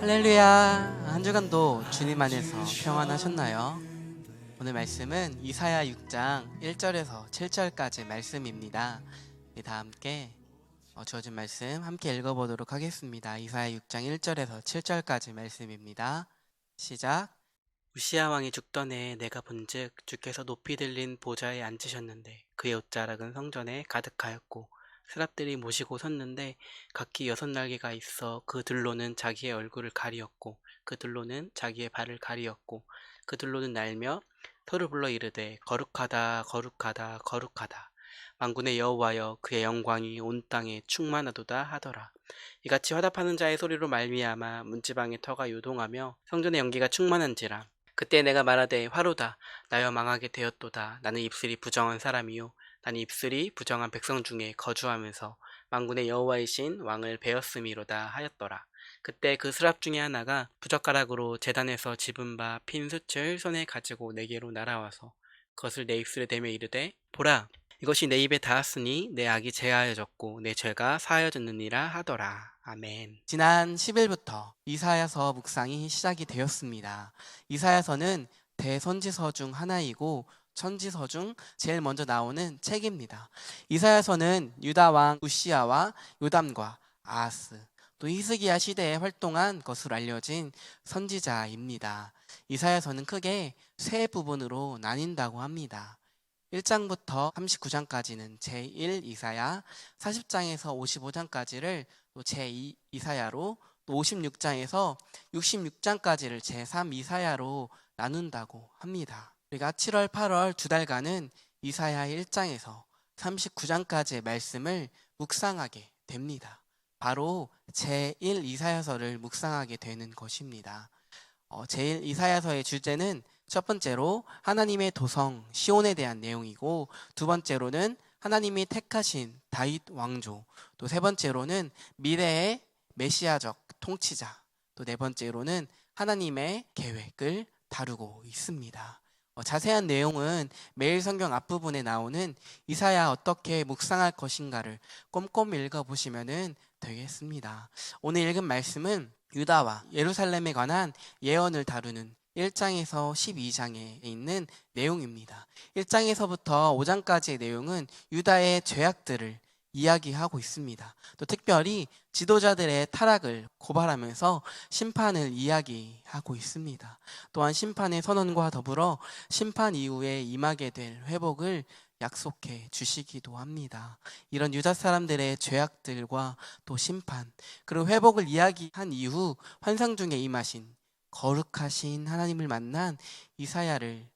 할렐루야. 한 주간도 주님 안에서 평안하셨나요? 오늘 말씀은 이사야 6장 1절에서 7절까지 말씀입니다. 다 함께 주어진 말씀 함께 읽어보도록 하겠습니다. 이사야 6장 1절에서 7절까지 말씀입니다. 시작. 우시야 왕이 죽던 해에 내가 본즉 주께서 높이 들린 보좌에 앉으셨는데 그의 옷자락은 성전에 가득하였고 스랍들이 모시고 섰는데 각기 6날개가 있어 그 들로는 자기의 얼굴을 가리었고 그 들로는 자기의 발을 가리었고 그 들로는 날며 서로 불러 이르되 거룩하다 거룩하다 거룩하다 만군의 여호와여 그의 영광이 온 땅에 충만하도다 하더라. 이같이 화답하는 자의 소리로 말미암아 문지방의 터가 요동하며 성전의 연기가 충만한지라. 그때 내가 말하되 화로다 나여 망하게 되었도다. 나는 입술이 부정한 사람이요 나는 입술이 부정한 백성 중에 거주하면서 만군의 여호와이신 왕을 베었음이로다 하였더라. 그때 그 스랍 중에 하나가 부젓가락으로 제단에서 집은 바 핀 숯을 손에 가지고 내게로 날아와서 그것을 내 입술에 대며 이르되 보라 이것이 내 입에 닿았으니 내 악이 제하여졌고 내 죄가 사하여졌느니라 하더라. 아멘. 지난 10일부터 이사야서 묵상이 시작이 되었습니다. 이사야서는 대선지서 중 하나이고 선지서 중 제일 먼저 나오는 책입니다. 이사야서는 유다 왕 우시야와 요담과 아하스 또 히스기야 시대에 활동한 것으로 알려진 선지자입니다. 이사야서는 크게 세 부분으로 나뉜다고 합니다. 1장부터 39장까지는 제1 이사야, 40장에서 55장까지를 또 제2 이사야로, 또 56장에서 66장까지를 제3 이사야로 나눈다고 합니다. 우리가 7월, 8월 두 달간은 이사야 1장에서 39장까지의 말씀을 묵상하게 됩니다. 바로 제1 이사야서를 묵상하게 되는 것입니다. 제1 이사야서의 주제는 첫 번째로 하나님의 도성 시온에 대한 내용이고, 두 번째로는 하나님이 택하신 다윗 왕조, 또 세 번째로는 미래의 메시아적 통치자, 또 네 번째로는 하나님의 계획을 다루고 있습니다. 자세한 내용은 매일 성경 앞부분에 나오는 이사야 어떻게 묵상할 것인가를 꼼꼼히 읽어보시면 되겠습니다. 오늘 읽은 말씀은 유다와 예루살렘에 관한 예언을 다루는 1장에서 12장에 있는 내용입니다. 1장에서부터 5장까지의 내용은 유다의 죄악들을 이야기하고 있습니다. 또 특별히 지도자들의 타락을 고발하면서 심판을 이야기하고 있습니다. 또한 심판의 선언과 더불어 심판 이후에 임하게 될 회복을 약속해 주시기도 합니다. 이런 유다 사람들의 죄악들과 또 심판 그리고 회복을 이야기한 이후 환상 중에 임하신 거룩하신 하나님을 만난 이사야를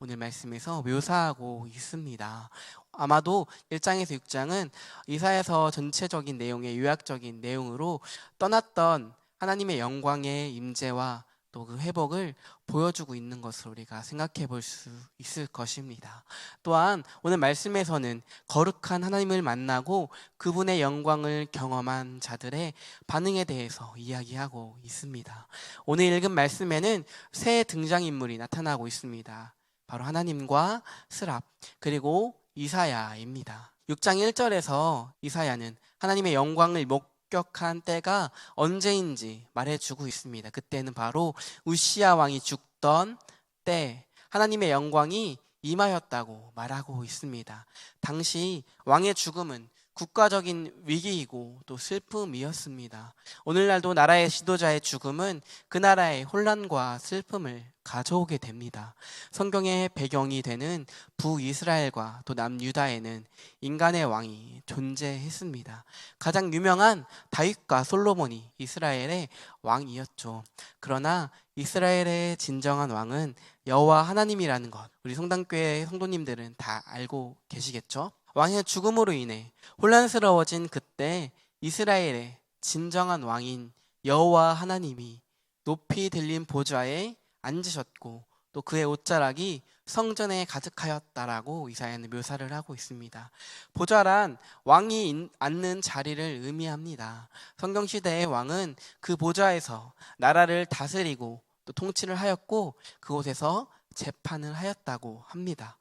오늘 말씀에서 묘사하고 있습니다. 아마도 1장에서 6장은 이사야서 전체적인 내용의 요약적인 내용으로 떠났던 하나님의 영광의 임재와 또 그 회복을 보여주고 있는 것을 우리가 생각해 볼 수 있을 것입니다. 또한 오늘 말씀에서는 거룩한 하나님을 만나고 그분의 영광을 경험한 자들의 반응에 대해서 이야기하고 있습니다. 오늘 읽은 말씀에는 새 등장인물이 나타나고 있습니다. 바로 하나님과 스랍 그리고 이사야입니다. 6장 1절에서 이사야는 하나님의 영광을 목격한 때가 언제인지 말해주고 있습니다. 그때는 바로 우시야 왕이 죽던 때 하나님의 영광이 임하였다고 말하고 있습니다. 당시 왕의 죽음은 국가적인 위기이고 또 슬픔이었습니다. 오늘날도 나라의 지도자의 죽음은 그 나라의 혼란과 슬픔을 가져오게 됩니다. 성경의 배경이 되는 북이스라엘과 또 남유다에는 인간의 왕이 존재했습니다. 가장 유명한 다윗과 솔로몬이 이스라엘의 왕이었죠. 그러나 이스라엘의 진정한 왕은 여호와 하나님이라는 것, 우리 성당교회 성도님들은 다 알고 계시겠죠? 왕의 죽음으로 인해 혼란스러워진 그때 이스라엘의 진정한 왕인 여호와 하나님이 높이 들린 보좌에 앉으셨고 또 그의 옷자락이 성전에 가득하였다라고 이사야는 묘사를 하고 있습니다. 보좌란 왕이 앉는 자리를 의미합니다. 성경시대의 왕은 그 보좌에서 나라를 다스리고 또 통치를 하였고 그곳에서 재판을 하였다고 합니다.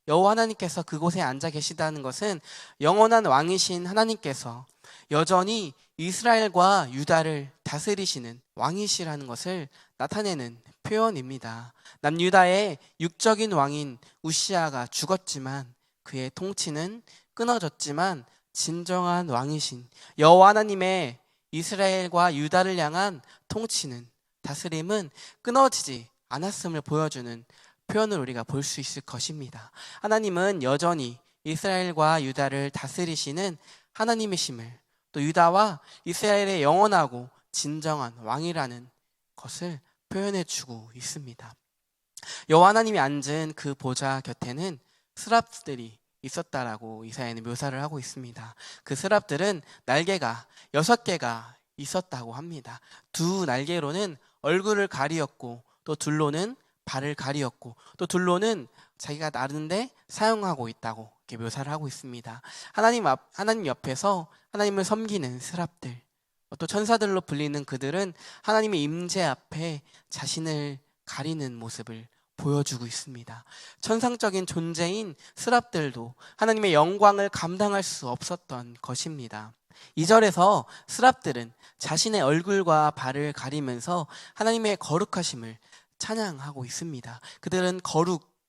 여호와 하나님께서 그곳에 앉아 계시다는 것은 영원한 왕이신 하나님께서 여전히 이스라엘과 유다를 다스리시는 왕이시라는 것을 나타내는 표현입니다. 남유다의 육적인 왕인 우시아가 죽었지만 그의 통치는 끊어졌지만 진정한 왕이신 여호와 하나님의 이스라엘과 유다를 향한 통치는, 다스림은 끊어지지 않았음을 보여주는 표현을 우리가 볼 수 있을 것입니다. 하나님은 여전히 이스라엘과 유다를 다스리시는 하나님이심을, 또 유다와 이스라엘의 영원하고 진정한 왕이라는 것을 표현해 주고 있습니다. 여호와 하나님이 앉은 그 보좌 곁에는 스랍들이 있었다라고 이사야는 묘사를 하고 있습니다. 그 스랍들은 날개가 6개가 있었다고 합니다. 두 날개로는 얼굴을 가리었고, 또 둘로는 발을 가리었고, 또 둘로는 자기가 나르는데 사용하고 있다고 이렇게 묘사를 하고 있습니다. 하나님 옆에서 하나님을 섬기는 스랍들, 또 천사들로 불리는 그들은 하나님의 임재 앞에 자신을 가리는 모습을 보여주고 있습니다. 천상적인 존재인 스랍들도 하나님의 영광을 감당할 수 없었던 것입니다. 2절에서 스랍들은 자신의 얼굴과 발을 가리면서 하나님의 거룩하심을 찬양하고 있습니다. 그들은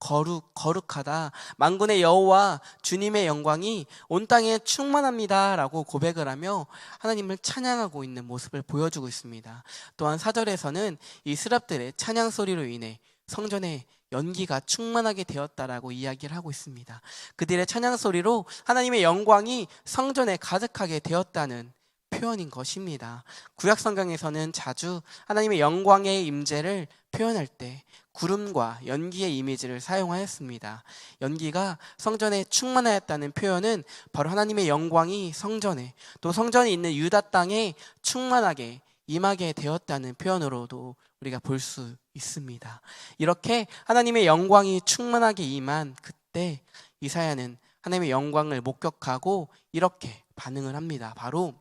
거룩하다, 만군의 여호와 주님의 영광이 온 땅에 충만합니다 라고 고백을 하며 하나님을 찬양하고 있는 모습을 보여주고 있습니다. 또한 4절에서는 이 스랍들의 찬양 소리로 인해 성전에 연기가 충만하게 되었다라고 이야기를 하고 있습니다. 그들의 찬양 소리로 하나님의 영광이 성전에 가득하게 되었다는 표현인 것입니다. 구약 성경에서는 자주 하나님의 영광의 임재를 표현할 때 구름과 연기의 이미지를 사용하였습니다. 연기가 성전에 충만하였다는 표현은 바로 하나님의 영광이 성전에, 또 성전에 있는 유다 땅에 충만하게 임하게 되었다는 표현으로도 우리가 볼 수 있습니다. 이렇게 하나님의 영광이 충만하게 임한 그때 이사야는 하나님의 영광을 목격하고 이렇게 반응을 합니다. 바로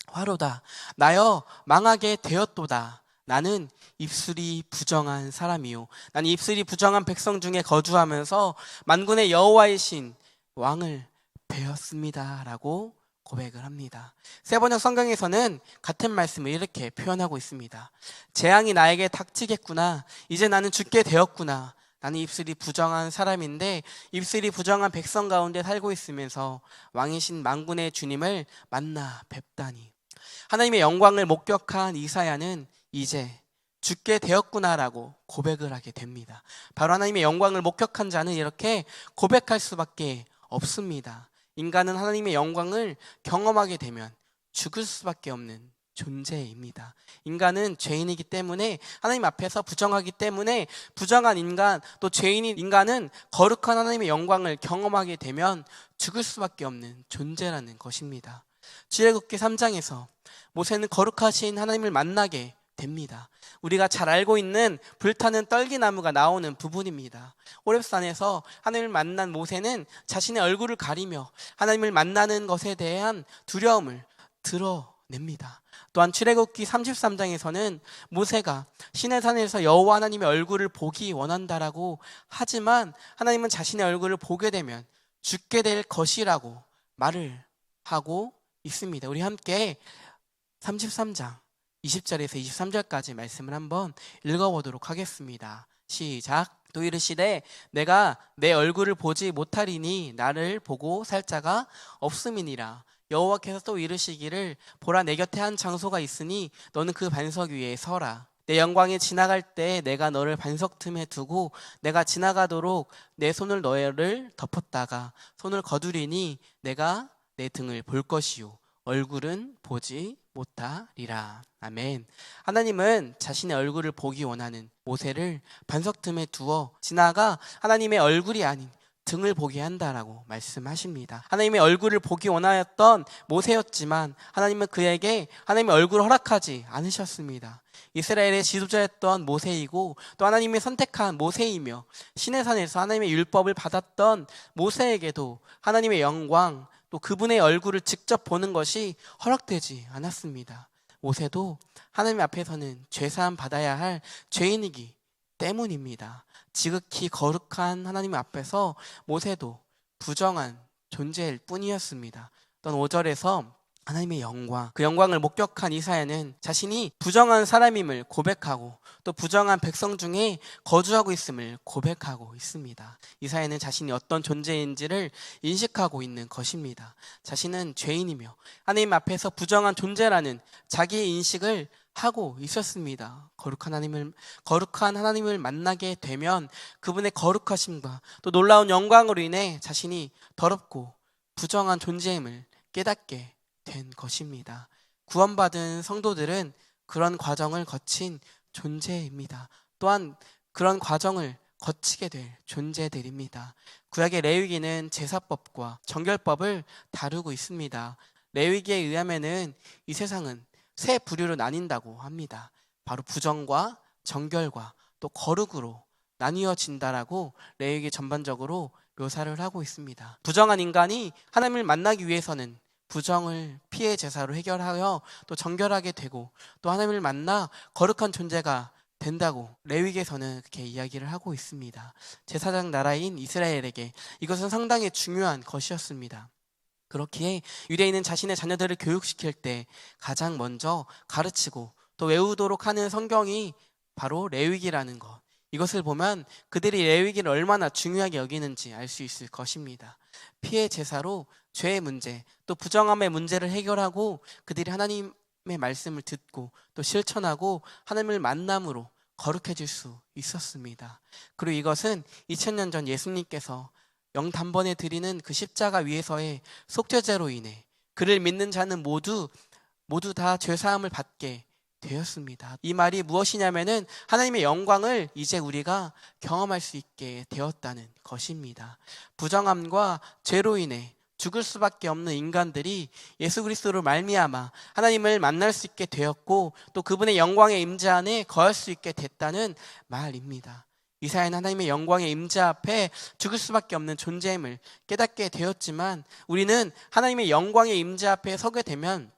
화로다, 나여 망하게 되었도다. 나는 입술이 부정한 사람이요, 나는 입술이 부정한 백성 중에 거주하면서 만군의 여호와이신 왕을 배웠습니다 라고 고백을 합니다. 세번역 성경에서는 같은 말씀을 이렇게 표현하고 있습니다. 재앙이 나에게 닥치겠구나, 이제 나는 죽게 되었구나. 나는 입술이 부정한 사람인데 입술이 부정한 백성 가운데 살고 있으면서 왕이신 만군의 주님을 만나 뵙다니. 하나님의 영광을 목격한 이사야는 이제 죽게 되었구나라고 고백을 하게 됩니다. 바로 하나님의 영광을 목격한 자는 이렇게 고백할 수밖에 없습니다. 인간은 하나님의 영광을 경험하게 되면 죽을 수밖에 없는 존재입니다. 인간은 죄인이기 때문에, 하나님 앞에서 부정하기 때문에 부정한 인간, 또 죄인인 인간은 거룩한 하나님의 영광을 경험하게 되면 죽을 수밖에 없는 존재라는 것입니다. 출애굽기 3장에서 모세는 거룩하신 하나님을 만나게 됩니다. 우리가 잘 알고 있는 불타는 떨기나무가 나오는 부분입니다. 호렙산에서 하나님을 만난 모세는 자신의 얼굴을 가리며 하나님을 만나는 것에 대한 두려움을 드러냅니다. 또한 출애굽기 33장에서는 모세가 시내산에서 여호와 하나님의 얼굴을 보기 원한다라고 하지만 하나님은 자신의 얼굴을 보게 되면 죽게 될 것이라고 말을 하고 있습니다. 우리 함께 33장 20절에서 23절까지 말씀을 한번 읽어보도록 하겠습니다. 시작. 또 이르시되 내가 내 얼굴을 보지 못하리니 나를 보고 살 자가 없음이니라. 여호와께서 또 이르시기를 보라, 내 곁에 한 장소가 있으니 너는 그 반석 위에 서라. 내 영광이 지나갈 때 내가 너를 반석 틈에 두고 내가 지나가도록 내 손을 너를 덮었다가 손을 거두리니 내가 내 등을 볼 것이요 얼굴은 보지 못하리라. 아멘. 하나님은 자신의 얼굴을 보기 원하는 모세를 반석 틈에 두어 지나가 하나님의 얼굴이 아닌 등을 보게 한다라고 말씀하십니다. 하나님의 얼굴을 보기 원하였던 모세였지만 하나님은 그에게 하나님의 얼굴을 허락하지 않으셨습니다. 이스라엘의 지도자였던 모세이고 또 하나님이 선택한 모세이며 시내산에서 하나님의 율법을 받았던 모세에게도 하나님의 영광, 또 그분의 얼굴을 직접 보는 것이 허락되지 않았습니다. 모세도 하나님 앞에서는 죄사함 받아야 할 죄인이기 때문입니다. 지극히 거룩한 하나님 앞에서 모세도 부정한 존재일 뿐이었습니다. 또 5절에서 하나님의 영광, 그 영광을 목격한 이사야는 자신이 부정한 사람임을 고백하고 또 부정한 백성 중에 거주하고 있음을 고백하고 있습니다. 이사야는 자신이 어떤 존재인지를 인식하고 있는 것입니다. 자신은 죄인이며 하나님 앞에서 부정한 존재라는 자기의 인식을 하고 있었습니다. 거룩한 하나님을 만나게 되면 그분의 거룩하심과 또 놀라운 영광으로 인해 자신이 더럽고 부정한 존재임을 깨닫게 된 것입니다. 구원받은 성도들은 그런 과정을 거친 존재입니다. 또한 그런 과정을 거치게 될 존재들입니다. 구약의 레위기는 제사법과 정결법을 다루고 있습니다. 레위기에 의하면은 이 세상은 세 부류로 나뉜다고 합니다. 바로 부정과 정결과 또 거룩으로 나뉘어진다라고 레위기 전반적으로 묘사를 하고 있습니다. 부정한 인간이 하나님을 만나기 위해서는 부정을 피해 제사로 해결하여 또 정결하게 되고 또 하나님을 만나 거룩한 존재가 된다고 레위기에서는 그렇게 이야기를 하고 있습니다. 제사장 나라인 이스라엘에게 이것은 상당히 중요한 것이었습니다. 그렇기에 유대인은 자신의 자녀들을 교육시킬 때 가장 먼저 가르치고 또 외우도록 하는 성경이 바로 레위기라는 것, 이것을 보면 그들이 레위기를 얼마나 중요하게 여기는지 알 수 있을 것입니다. 피해 제사로 죄의 문제, 또 부정함의 문제를 해결하고 그들이 하나님의 말씀을 듣고 또 실천하고 하나님을 만남으로 거룩해질 수 있었습니다. 그리고 이것은 2000년 전 예수님께서 영단번에 드리는 그 십자가 위에서의 속죄제로 인해 그를 믿는 자는 모두 다 죄사함을 받게 되었습니다. 이 말이 무엇이냐면은 하나님의 영광을 이제 우리가 경험할 수 있게 되었다는 것입니다. 부정함과 죄로 인해 죽을 수밖에 없는 인간들이 예수 그리스도로 말미암아 하나님을 만날 수 있게 되었고 또 그분의 영광의 임재 안에 거할 수 있게 됐다는 말입니다. 이사야는 하나님의 영광의 임재 앞에 죽을 수밖에 없는 존재임을 깨닫게 되었지만 우리는 하나님의 영광의 임재 앞에 서게 되면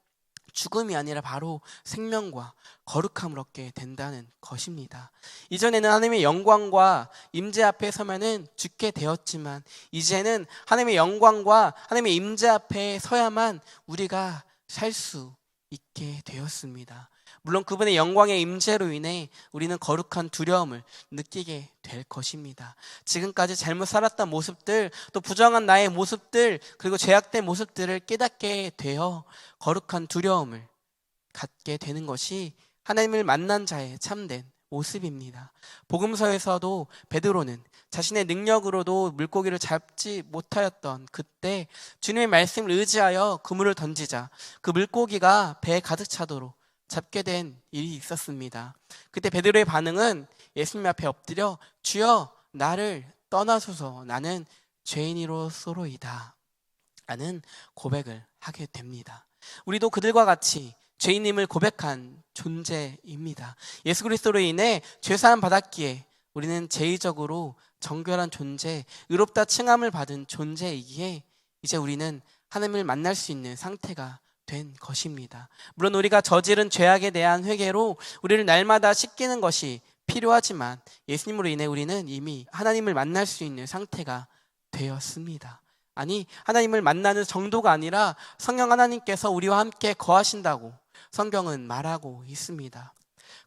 죽음이 아니라 바로 생명과 거룩함을 얻게 된다는 것입니다. 이전에는 하나님의 영광과 임재 앞에 서면은 죽게 되었지만 이제는 하나님의 영광과 하나님의 임재 앞에 서야만 우리가 살 수 있게 되었습니다. 물론 그분의 영광의 임재로 인해 우리는 거룩한 두려움을 느끼게 될 것입니다. 지금까지 잘못 살았던 모습들, 또 부정한 나의 모습들, 그리고 죄악된 모습들을 깨닫게 되어 거룩한 두려움을 갖게 되는 것이 하나님을 만난 자의 참된 모습입니다. 복음서에서도 베드로는 자신의 능력으로도 물고기를 잡지 못하였던 그때 주님의 말씀을 의지하여 그물을 던지자 그 물고기가 배에 가득 차도록 잡게 된 일이 있었습니다. 그때 베드로의 반응은 예수님 앞에 엎드려 주여 나를 떠나소서 나는 죄인이로소로이다 라는 고백을 하게 됩니다. 우리도 그들과 같이 죄인임을 고백한 존재입니다. 예수 그리스도로 인해 죄사함 받았기에 우리는 제의적으로 정결한 존재, 의롭다 칭함을 받은 존재이기에 이제 우리는 하나님을 만날 수 있는 상태가 된 것입니다. 물론 우리가 저지른 죄악에 대한 회개로 우리를 날마다 씻기는 것이 필요하지만 예수님으로 인해 우리는 이미 하나님을 만날 수 있는 상태가 되었습니다. 아니, 하나님을 만나는 정도가 아니라 성령 하나님께서 우리와 함께 거하신다고 성경은 말하고 있습니다.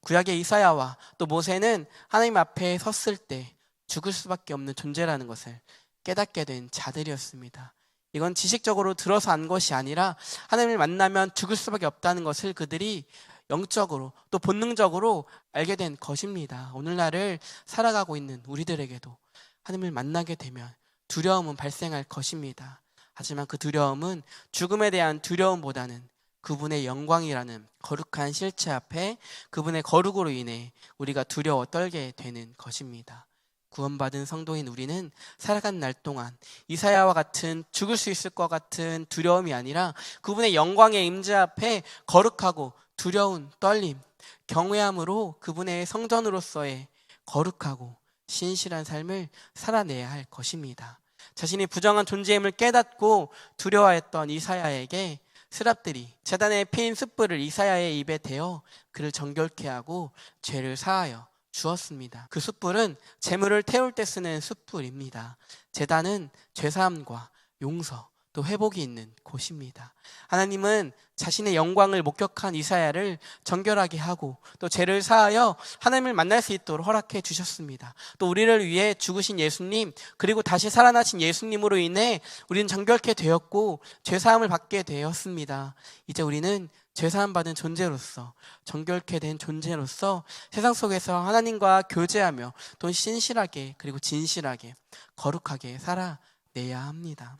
구약의 이사야와 또 모세는 하나님 앞에 섰을 때 죽을 수밖에 없는 존재라는 것을 깨닫게 된 자들이었습니다. 이건 지식적으로 들어서 안 것이 아니라 하나님을 만나면 죽을 수밖에 없다는 것을 그들이 영적으로 또 본능적으로 알게 된 것입니다. 오늘날을 살아가고 있는 우리들에게도 하나님을 만나게 되면 두려움은 발생할 것입니다. 하지만 그 두려움은 죽음에 대한 두려움보다는 그분의 영광이라는 거룩한 실체 앞에 그분의 거룩으로 인해 우리가 두려워 떨게 되는 것입니다. 구원받은 성도인 우리는 살아간 날 동안 이사야와 같은 죽을 수 있을 것 같은 두려움이 아니라 그분의 영광의 임재 앞에 거룩하고 두려운 떨림, 경외함으로 그분의 성전으로서의 거룩하고 신실한 삶을 살아내야 할 것입니다. 자신이 부정한 존재임을 깨닫고 두려워했던 이사야에게 스랍들이 제단에 피인 숯불을 이사야의 입에 대어 그를 정결케 하고 죄를 사하여 주었습니다. 그 숯불은 제물을 태울 때 쓰는 숯불입니다. 제단은 죄사함과 용서 또 회복이 있는 곳입니다. 하나님은 자신의 영광을 목격한 이사야를 정결하게 하고 또 죄를 사하여 하나님을 만날 수 있도록 허락해 주셨습니다. 또 우리를 위해 죽으신 예수님, 그리고 다시 살아나신 예수님으로 인해 우리는 정결케 되었고 죄사함을 받게 되었습니다. 이제 우리는 죄사함 받은 존재로서, 정결케 된 존재로서 세상 속에서 하나님과 교제하며 또 신실하게 그리고 진실하게 거룩하게 살아내야 합니다.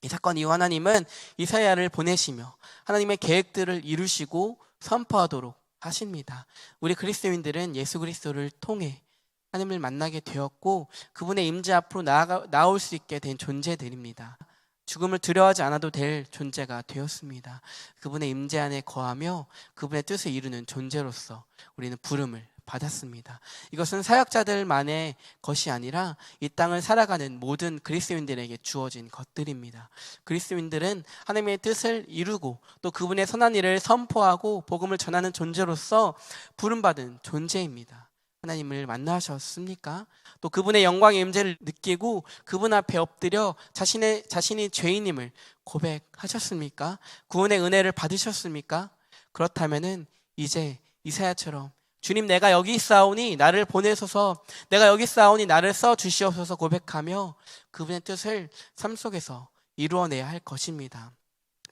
이 사건 이후 하나님은 이사야를 보내시며 하나님의 계획들을 이루시고 선포하도록 하십니다. 우리 그리스도인들은 예수 그리스도를 통해 하나님을 만나게 되었고 그분의 임재 앞으로 나올 수 있게 된 존재들입니다. 죽음을 두려워하지 않아도 될 존재가 되었습니다. 그분의 임재 안에 거하며 그분의 뜻을 이루는 존재로서 우리는 부름을 받았습니다. 이것은 사역자들만의 것이 아니라 이 땅을 살아가는 모든 그리스도인들에게 주어진 것들입니다. 그리스도인들은 하나님의 뜻을 이루고 또 그분의 선한 일을 선포하고 복음을 전하는 존재로서 부름받은 존재입니다. 하나님을 만나셨습니까? 또 그분의 영광의 임재를 느끼고 그분 앞에 엎드려 자신이 죄인임을 고백하셨습니까? 구원의 은혜를 받으셨습니까? 그렇다면은 이제 이사야처럼 주님, 내가 여기 있사오니 나를 보내소서, 내가 여기 있사오니 나를 써 주시옵소서 고백하며 그분의 뜻을 삶 속에서 이루어내야 할 것입니다.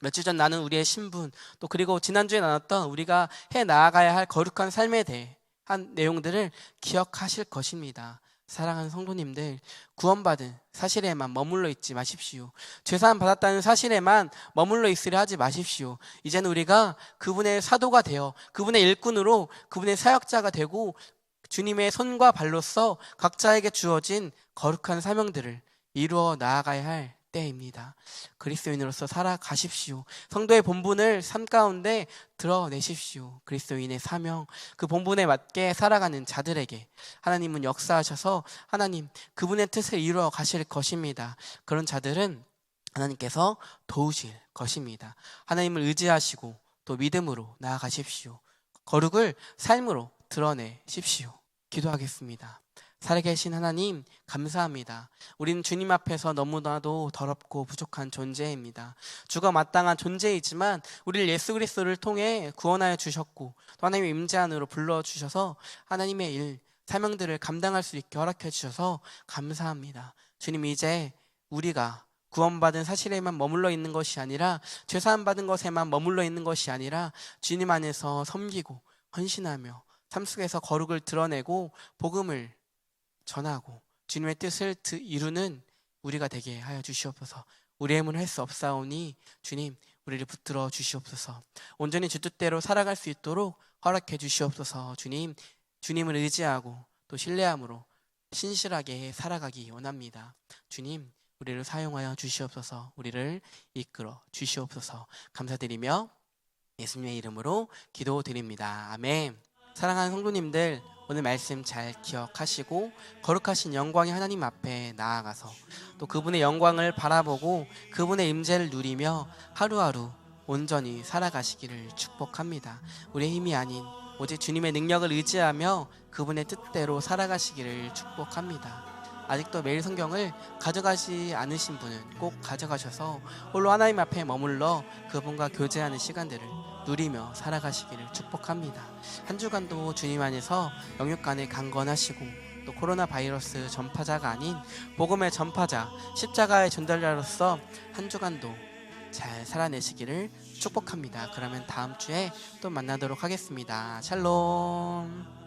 며칠 전 나는 우리의 신분, 또 그리고 지난주에 나눴던 우리가 해 나아가야 할 거룩한 삶에 대한 내용들을 기억하실 것입니다. 사랑하는 성도님들, 구원받은 사실에만 머물러 있지 마십시오. 죄사함 받았다는 사실에만 머물러 있으려 하지 마십시오. 이제는 우리가 그분의 사도가 되어 그분의 일꾼으로 그분의 사역자가 되고 주님의 손과 발로서 각자에게 주어진 거룩한 사명들을 이루어 나아가야 할 때입니다. 그리스도인으로서 살아가십시오. 성도의 본분을 삶 가운데 드러내십시오. 그리스도인의 사명, 그 본분에 맞게 살아가는 자들에게 하나님은 역사하셔서 하나님 그분의 뜻을 이루어 가실 것입니다. 그런 자들은 하나님께서 도우실 것입니다. 하나님을 의지하시고 또 믿음으로 나아가십시오. 거룩을 삶으로 드러내십시오. 기도하겠습니다. 살아계신 하나님 감사합니다. 우리는 주님 앞에서 너무나도 더럽고 부족한 존재입니다. 주가 마땅한 존재이지만 우리를 예수 그리스도를 통해 구원하여 주셨고 또 하나님의 임재 안으로 불러주셔서 하나님의 일, 사명들을 감당할 수 있게 허락해 주셔서 감사합니다. 주님, 이제 우리가 구원받은 사실에만 머물러 있는 것이 아니라 죄사함 받은 것에만 머물러 있는 것이 아니라 주님 안에서 섬기고 헌신하며 삶 속에서 거룩을 드러내고 복음을 전하고 주님의 뜻을 이루는 우리가 되게 하여 주시옵소서. 우리의 힘은 할 수 없사오니 주님 우리를 붙들어 주시옵소서. 온전히 주 뜻대로 살아갈 수 있도록 허락해 주시옵소서. 주님을 의지하고 또 신뢰함으로 신실하게 살아가기 원합니다. 주님 우리를 사용하여 주시옵소서. 우리를 이끌어 주시옵소서. 감사드리며 예수님의 이름으로 기도드립니다. 아멘. 사랑하는 성도님들, 오늘 말씀 잘 기억하시고 거룩하신 영광의 하나님 앞에 나아가서 또 그분의 영광을 바라보고 그분의 임재를 누리며 하루하루 온전히 살아가시기를 축복합니다. 우리의 힘이 아닌 오직 주님의 능력을 의지하며 그분의 뜻대로 살아가시기를 축복합니다. 아직도 매일 성경을 가져가지 않으신 분은 꼭 가져가셔서 홀로 하나님 앞에 머물러 그분과 교제하는 시간들을 누리며 살아가시기를 축복합니다. 한 주간도 주님 안에서 영육간에 강건하시고 또 코로나 바이러스 전파자가 아닌 복음의 전파자, 십자가의 전달자로서 한 주간도 잘 살아내시기를 축복합니다. 그러면 다음 주에 또 만나도록 하겠습니다. 샬롬.